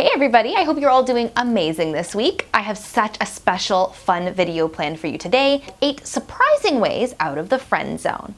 Hey everybody, I hope you're all doing amazing this week. I have such a special, fun video planned for you today. 8 surprising ways out of the friend zone.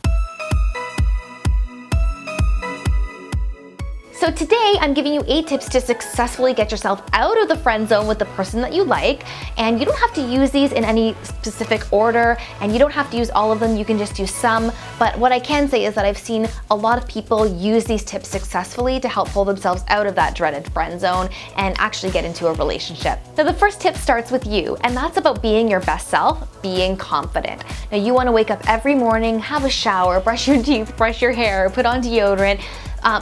So today I'm giving you 8 tips to successfully get yourself out of the friend zone with the person that you like. And you don't have to use these in any specific order, and you don't have to use all of them, you can just use some. But what I can say is that I've seen a lot of people use these tips successfully to help pull themselves out of that dreaded friend zone and actually get into a relationship. Now the first tip starts with you, and that's about being your best self, being confident. Now you want to wake up every morning, have a shower, brush your teeth, brush your hair, put on deodorant,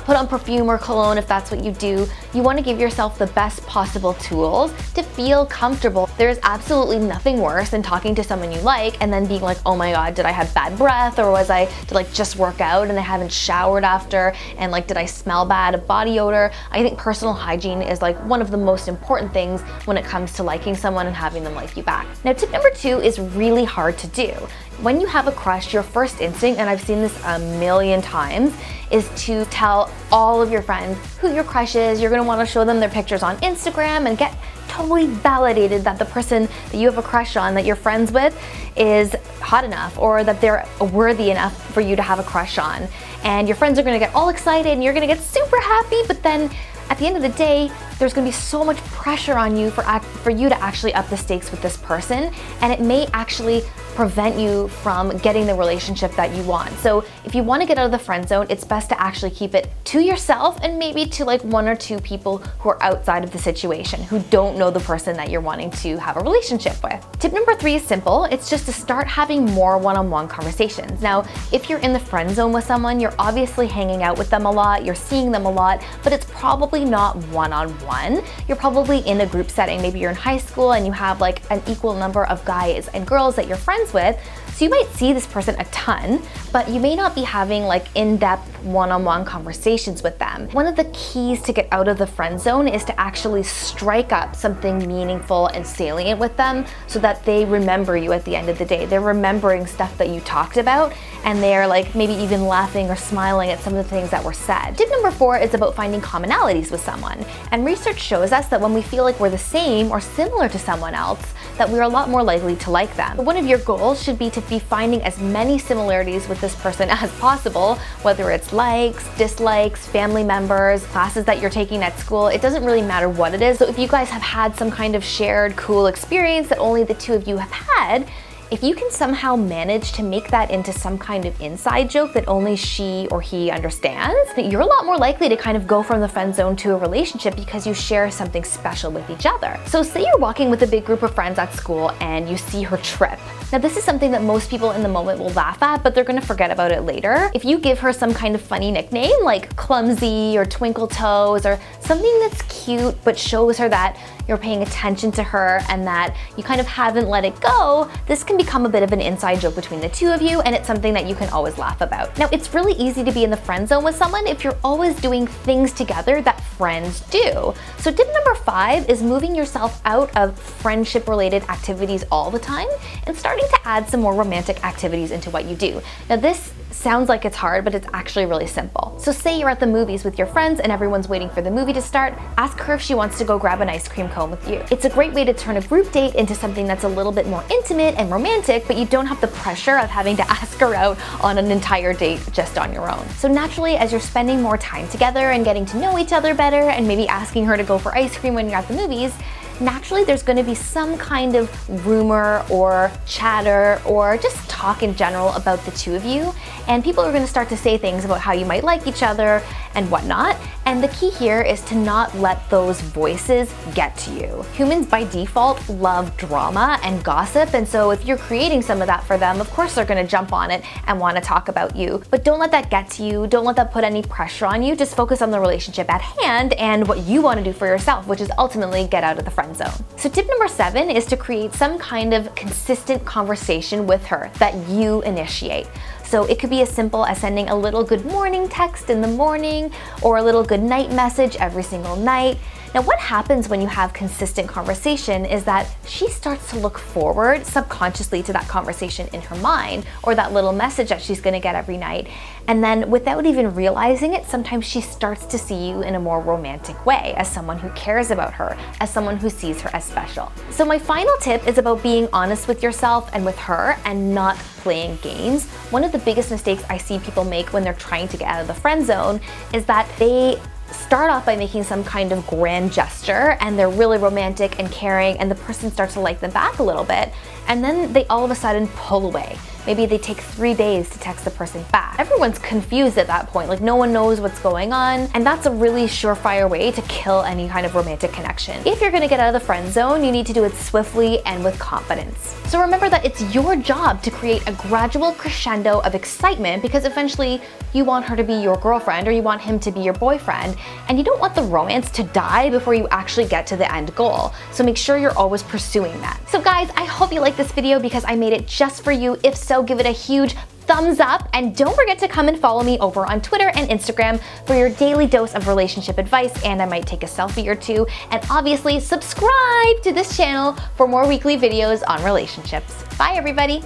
put on perfume or cologne if that's what you do. You want to give yourself the best possible tools to feel comfortable. There's absolutely nothing worse than talking to someone you like and then being like, oh my god, did I have bad breath, or did I just work out and I haven't showered after, and did I smell bad of body odor? I think personal hygiene is one of the most important things when it comes to liking someone and having them like you back. Now tip number 2 is really hard to do. When you have a crush, your first instinct, and I've seen this a million times, is to tell all of your friends who your crush is. You're gonna wanna show them their pictures on Instagram and get totally validated that the person that you have a crush on, that you're friends with, is hot enough, or that they're worthy enough for you to have a crush on. And your friends are gonna get all excited and you're gonna get super happy, but then at the end of the day, there's gonna be so much pressure on you for you to actually up the stakes with this person, and it may actually prevent you from getting the relationship that you want. So if you want to get out of the friend zone, it's best to actually keep it to yourself and maybe to 1 or 2 people who are outside of the situation, who don't know the person that you're wanting to have a relationship with. Tip number 3 is simple. It's just to start having more one-on-one conversations. Now, if you're in the friend zone with someone, you're obviously hanging out with them a lot, you're seeing them a lot, but it's probably not one-on-one. You're probably in a group setting. Maybe you're in high school and you have an equal number of guys and girls that you're friends with. So you might see this person a ton, but you may not be having in-depth one-on-one conversations with them. One of the keys to get out of the friend zone is to actually strike up something meaningful and salient with them so that they remember you at the end of the day. They're remembering stuff that you talked about, and they're maybe even laughing or smiling at some of the things that were said. Tip number 4 is about finding commonalities with someone. And research shows us that when we feel like we're the same or similar to someone else, that we're a lot more likely to like them. One of your goals should be to be finding as many similarities with this person as possible, whether it's likes, dislikes, family members, classes that you're taking at school. It doesn't really matter what it is. So if you guys have had some kind of shared cool experience that only the 2 of you have had, if you can somehow manage to make that into some kind of inside joke that only she or he understands, you're a lot more likely to go from the friend zone to a relationship because you share something special with each other. So say you're walking with a big group of friends at school and you see her trip. Now this is something that most people in the moment will laugh at, but they're gonna forget about it later. If you give her some kind of funny nickname like Clumsy or Twinkle Toes, or something that's cute but shows her that you're paying attention to her and that you haven't let it go, this can become a bit of an inside joke between the 2 of you, and it's something that you can always laugh about. Now, it's really easy to be in the friend zone with someone if you're always doing things together that friends do. So tip number 5 is moving yourself out of friendship-related activities all the time and starting to add some more romantic activities into what you do. Now, this sounds like it's hard, but it's actually really simple. So say you're at the movies with your friends and everyone's waiting for the movie to start, ask her if she wants to go grab an ice cream cone with you. It's a great way to turn a group date into something that's a little bit more intimate and romantic, but you don't have the pressure of having to ask her out on an entire date just on your own. So naturally, as you're spending more time together and getting to know each other better and maybe asking her to go for ice cream when you're at the movies, naturally there's going to be some kind of rumor or chatter or just talk in general about the 2 of you, and people are going to start to say things about how you might like each other and whatnot. And the key here is to not let those voices get to you. Humans by default love drama and gossip, and so if you're creating some of that for them, of course they're going to jump on it and want to talk about you. But don't let that get to you. Don't let that put any pressure on you. Just focus on the relationship at hand and what you want to do for yourself, which is ultimately get out of the friend zone. So tip number 7 is to create some kind of consistent conversation with her that you initiate. So it could be as simple as sending a little good morning text in the morning or a little good night message every single night. Now, what happens when you have consistent conversation is that she starts to look forward subconsciously to that conversation in her mind, or that little message that she's gonna get every night. And then without even realizing it, sometimes she starts to see you in a more romantic way, as someone who cares about her, as someone who sees her as special. So my final tip is about being honest with yourself and with her and not playing games. One of the biggest mistakes I see people make when they're trying to get out of the friend zone is that they start off by making some kind of grand gesture and they're really romantic and caring, and the person starts to like them back a little bit, and then they all of a sudden pull away. Maybe they take 3 days to text the person back. Everyone's confused at that point, like no one knows what's going on, and that's a really surefire way to kill any kind of romantic connection. If you're gonna get out of the friend zone, you need to do it swiftly and with confidence. So remember that it's your job to create a gradual crescendo of excitement, because eventually you want her to be your girlfriend or you want him to be your boyfriend, and you don't want the romance to die before you actually get to the end goal. So make sure you're always pursuing that. So guys, I hope you liked this video because I made it just for you. If so, give it a huge thumbs up, and don't forget to come and follow me over on Twitter and Instagram for your daily dose of relationship advice, and I might take a selfie or two. And obviously subscribe to this channel for more weekly videos on relationships. Bye everybody!